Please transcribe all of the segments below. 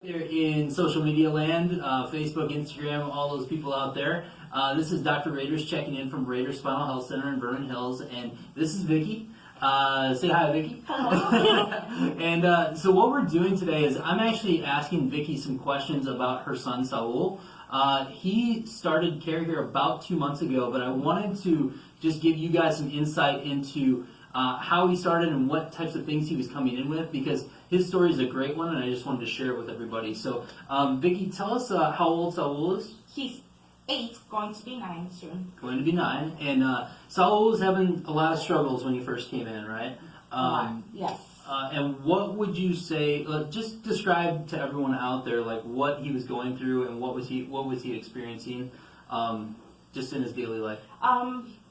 There in social media land, Facebook, Instagram, all those people out there. This is Dr. Raiders checking in from Raiders Spinal Health Center in Vernon Hills, and this is Vicki. Say hi, Vicki. And so what we're doing today is I'm actually asking Vicki some questions about her son Saul. He started care here about 2 months ago, but I wanted to just give you guys some insight into how he started and what types of things he was coming in with, because his story is a great one, and I just wanted to share it with everybody. So, Vicki, tell us how old Saul is. He's 8, going to be 9 soon. Going to be 9, and Saul was having a lot of struggles when he first came in, right? Yes. And what would you say? Just describe to everyone out there, like what he was going through and what was he experiencing, just in his daily life.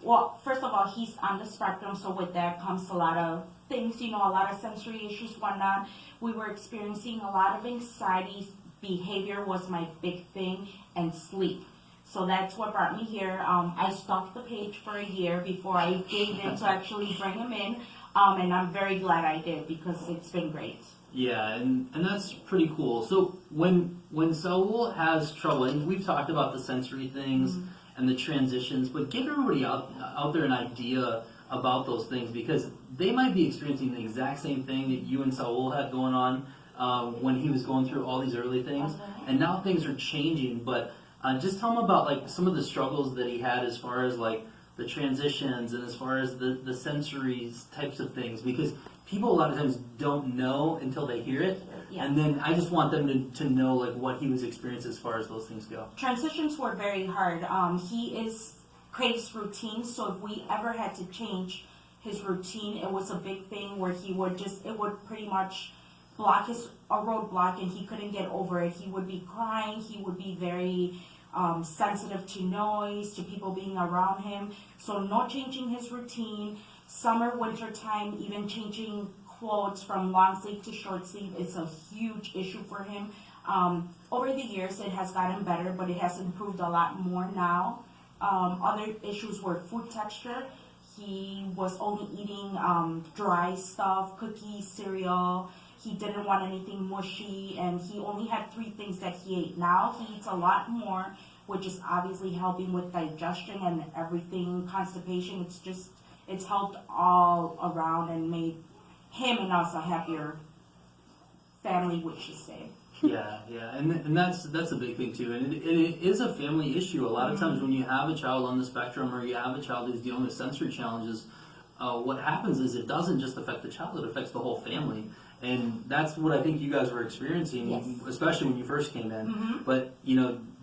Well, first of all, he's on the spectrum, so with that comes a lot of things, a lot of sensory issues, whatnot. We were experiencing a lot of anxiety. Behavior was my big thing, and sleep. So that's what brought me here. I stalked the page for a year before I gave in to actually bring him in, and I'm very glad I did because it's been great. Yeah, and that's pretty cool. So when Saul has trouble, and we've talked about the sensory things and the transitions, but give everybody out there an idea about those things, because they might be experiencing the exact same thing that you and Saul had going on when he was going through all these early things, and now things are changing. But just tell him about like some of the struggles that he had as far as like the transitions and as far as the sensory types of things, because people a lot of times don't know until they hear it. Yeah. And then I just want them to know like what he was experiencing as far as those things go. Transitions were very hard. He craves routine, so if we ever had to change his routine, it was a big thing where it would pretty much block a roadblock, and he couldn't get over it. He would be crying. He would be very sensitive to noise, to people being around him. So no changing his routine. Summer, winter time, even changing clothes from long sleeve to short sleeve is a huge issue for him. Over the years, it has gotten better, but it has improved a lot more now. Other issues were food texture. He was only eating dry stuff, cookies, cereal. He didn't want anything mushy, and he only had 3 things that he ate. Now he eats a lot more, which is obviously helping with digestion and everything, constipation. It's helped all around and made him and us a happier family, we should say. Yeah, and that's a big thing too, and it is a family issue. A lot of times when you have a child on the spectrum, or you have a child who's dealing with sensory challenges, what happens is it doesn't just affect the child; it affects the whole family, and that's what I think you guys were experiencing, Yes. especially when you first came in. But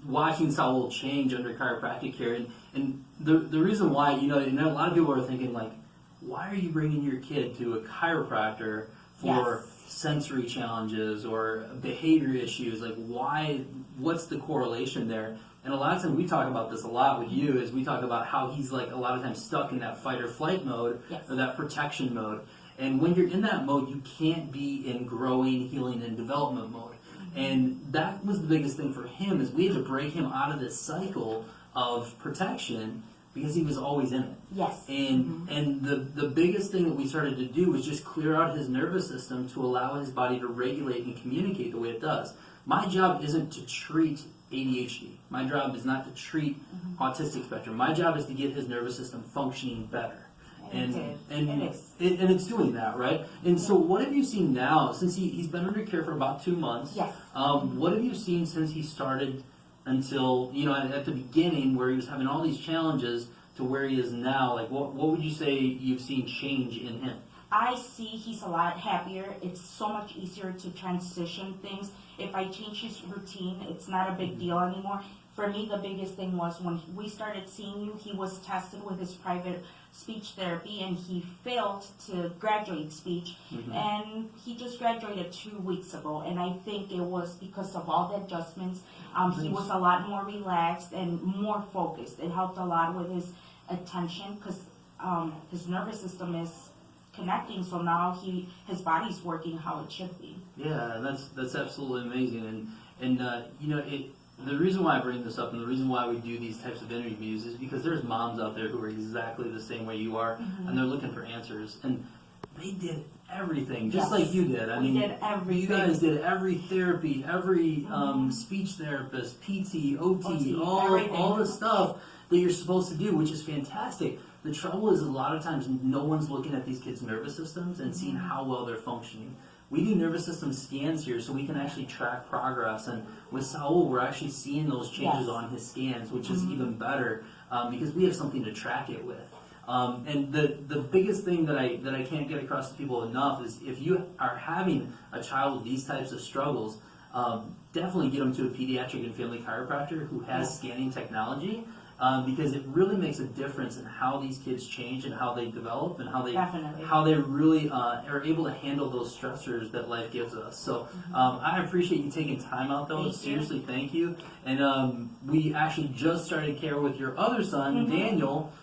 watching Saul change under chiropractic care, and the reason why, and a lot of people are thinking like, why are you bringing your kid to a chiropractor for sensory challenges or behavior issues? Like, what's the correlation there? And a lot of times we talk about this a lot with you, is we talk about how he's like a lot of times stuck in that fight or flight mode, or that protection mode. And when you're in that mode, you can't be in growing, healing, and development mode. And that was the biggest thing for him, is we had to break him out of this cycle of protection, because he was always in it. Yes. And the biggest thing that we started to do was just clear out his nervous system to allow his body to regulate and communicate the way it does. My job isn't to treat ADHD. My job is not to treat autistic spectrum. My job is to get his nervous system functioning better. And it's doing that, right? And so what have you seen now, since he's been under care for about 2 months? Yes. What have you seen since he started until, at the beginning where he was having all these challenges to where he is now? Like, what would you say you've seen change in him? I see he's a lot happier. It's so much easier to transition things. If I change his routine, it's not a big deal anymore. For me, the biggest thing was when we started seeing you, he was tested with his private speech therapy, and he failed to graduate speech, and he just graduated 2 weeks ago, and I think it was because of all the adjustments. He was a lot more relaxed and more focused. It helped a lot with his attention, because his nervous system is connecting, so now his body's working how it should be. Yeah, that's absolutely amazing, and the reason why I bring this up, and the reason why we do these types of interviews, is because there's moms out there who are exactly the same way you are, and they're looking for answers, and they did everything, just Yes. like you did. I We mean, did everything. you guys did every therapy, every speech therapist, PT, OT, everything. all the stuff that you're supposed to do, which is fantastic. The trouble is a lot of times no one's looking at these kids' nervous systems and seeing how well they're functioning. We do nervous system scans here so we can actually track progress, and with Saul we're actually seeing those changes Yes. on his scans, which is even better because we have something to track it with. And the biggest thing that I can't get across to people enough is if you are having a child with these types of struggles, definitely get them to a pediatric and family chiropractor who has scanning technology. Because it really makes a difference in how these kids change and how they develop and how Definitely. they really are able to handle those stressors that life gives us. So I appreciate you taking time out, though. Thank you. Seriously, thank you. And we actually just started care with your other son, Daniel,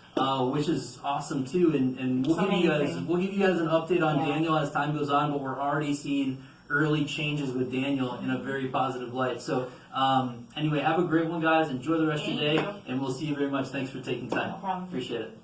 which is awesome too. And we'll It's give you guys amazing. an update on Yeah. Daniel as time goes on. But we're already seeing early changes with Daniel in a very positive light. So anyway, have a great one, guys. Enjoy the rest of your Thank day, you. and we'll see you very much. Thanks for taking time. No problem. Appreciate it.